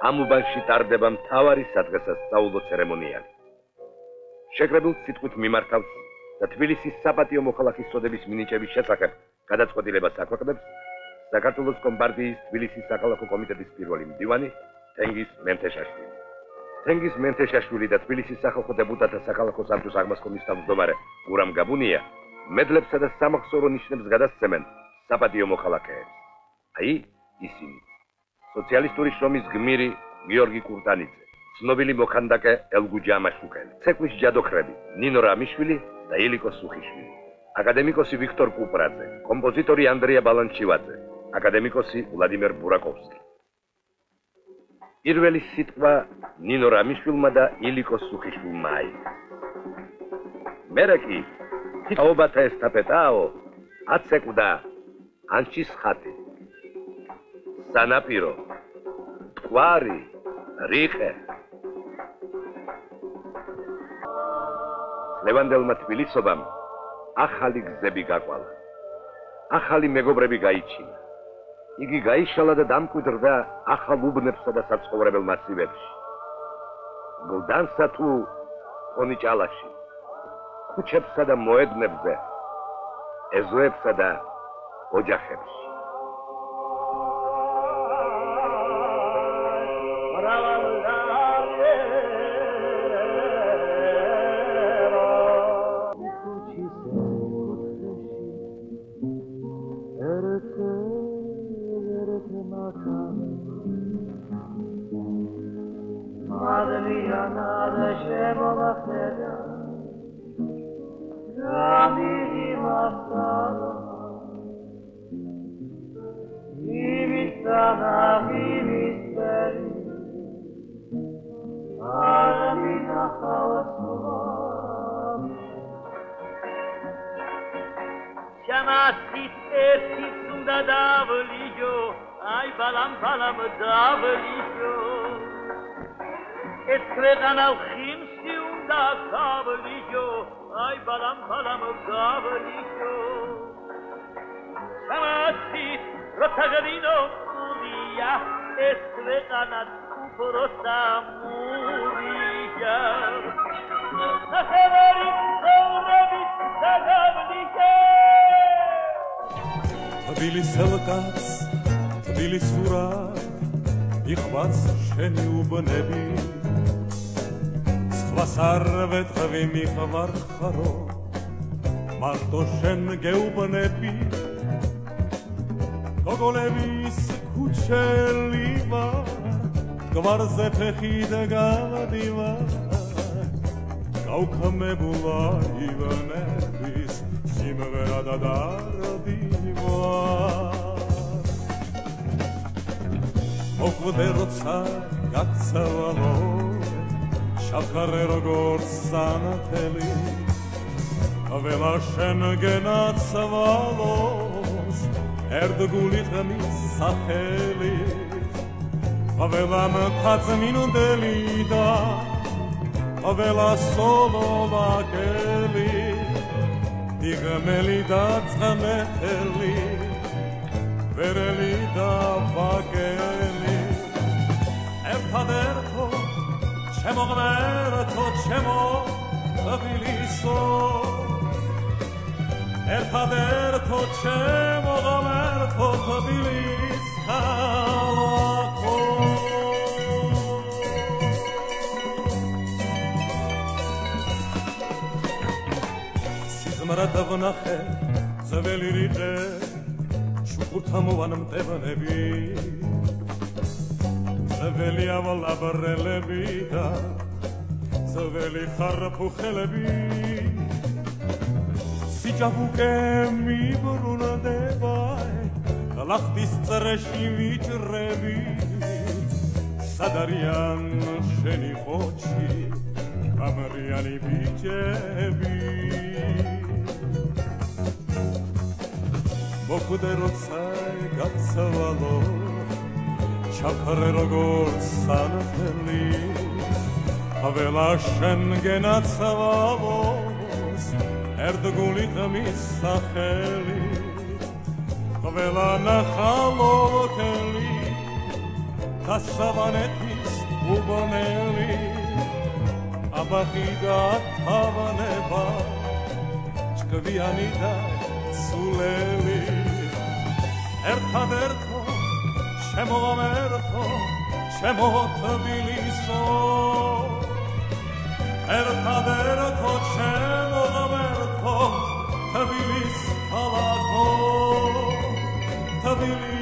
ამ უბანში ტარდება მთავარი სადღესასწაულო ცერემონიალი. შეკრებილ სიტყვით მიმართავს და თბილისის საპატიო მოქალაქის წოდების მინიჭების შესახებ გადაწყვეტილებას აქვეყნებს საქართველოს კომპარტიის თბილისის საქალაქო კომიტეტის პირველი მდივანი თენგიზ მემთეშაშვილი. თენგიზ მემთეშაშვილი და თბილისის სახალხო დეპუტატთა საქალაქო საბჭოს აღმასკომის თავმჯდომარე გურამ გაბუნია მედლებსა და სამახსოვრო ნიშნებს გადასცემენ საპატიო მოქალაქეებს. აი ისინი. სოციალისტური შრომის გმირი გიორგი კურტანიძე, ცნობილი მოქანდაკე ელგუჯი ამაშუკელი, ცეკვის ჯადოქრები ნინო რამიშვილი და ილიკო სუხიშვილი, აკადემიკოსი ვიქტორ კუპრაძე, კომპოზიტორი ანდრია ბალანჩივაძე, აკადემიკოსი ვლადიმერ ბურაკოვსკი. პირველი სიტყვა ნინო რამიშვილმა და ილიკო სუხიშვილმა აიღო. მერე კი თაობათა ესტაფეტაო აცეკვდა ანჩის ხატი. სანაპირო, ტყვარი, რიყე. ლევანდელმა თბილისობამ ახალი გზები გაკვალა. ახალი მეგობრები გაიჩინა. იგი გაიშალა და დამკვიდრდა ახალ უბნებსა და საცხოვრებელ მასივებში. გლდანსა თუ პონიჭალაში, ქუჩებსა და მოედნებზე, ეზოებსა და ოჯახებში. თბილისელკაც თბილისურად იყვარს შენი უბნები სხვას არ ვეთქვი მიყვარხარო მარტო შენ გეუბნები გოგოლების ქუჩელი ვარ გვარზე ფეხი და გავდივარ გავქმებულა ივანების სიმღერა და მოკვდე როცა გაქცევალო შაქარე როგორც სანათელი ველა შენ გენაცვალოს ერთგული ხმის სახელი ველა მქაცმინდელი და ველა სოლოვაკელი იღმელი და წმეთელი ვერელი და ვაგელი ერთადერთო ჩემო ღმერთო ჩემო თბილისო ერთადერთო ჩემო ღმერთო თბილის ქალაქო სიზმრად ვნახე ძველი რიყე შუქურთამოვან მტევნები ძველი ავალაბრელები და ძველი ხარფუხელები სიჯაბუკე მიბრუნდება ლახტის წრეში ვიჭრები სად არიან შენი ხოჩი კამრიანი ბიჭები მოკვდე როცა გაქცევალო შაქარე როგორც სანათელი ველა შენ გენაცვალოს ერთგული ხმის სახელი ველა ნახალო თელი დასავანეთი უბნელი აბახი და თავანება ჭკვიანი და სულელი ერთადერთო შემოღამერთო ჩემო თბილისო ერთადერთო შემოღამერთო თბილის ქალაქო თბილის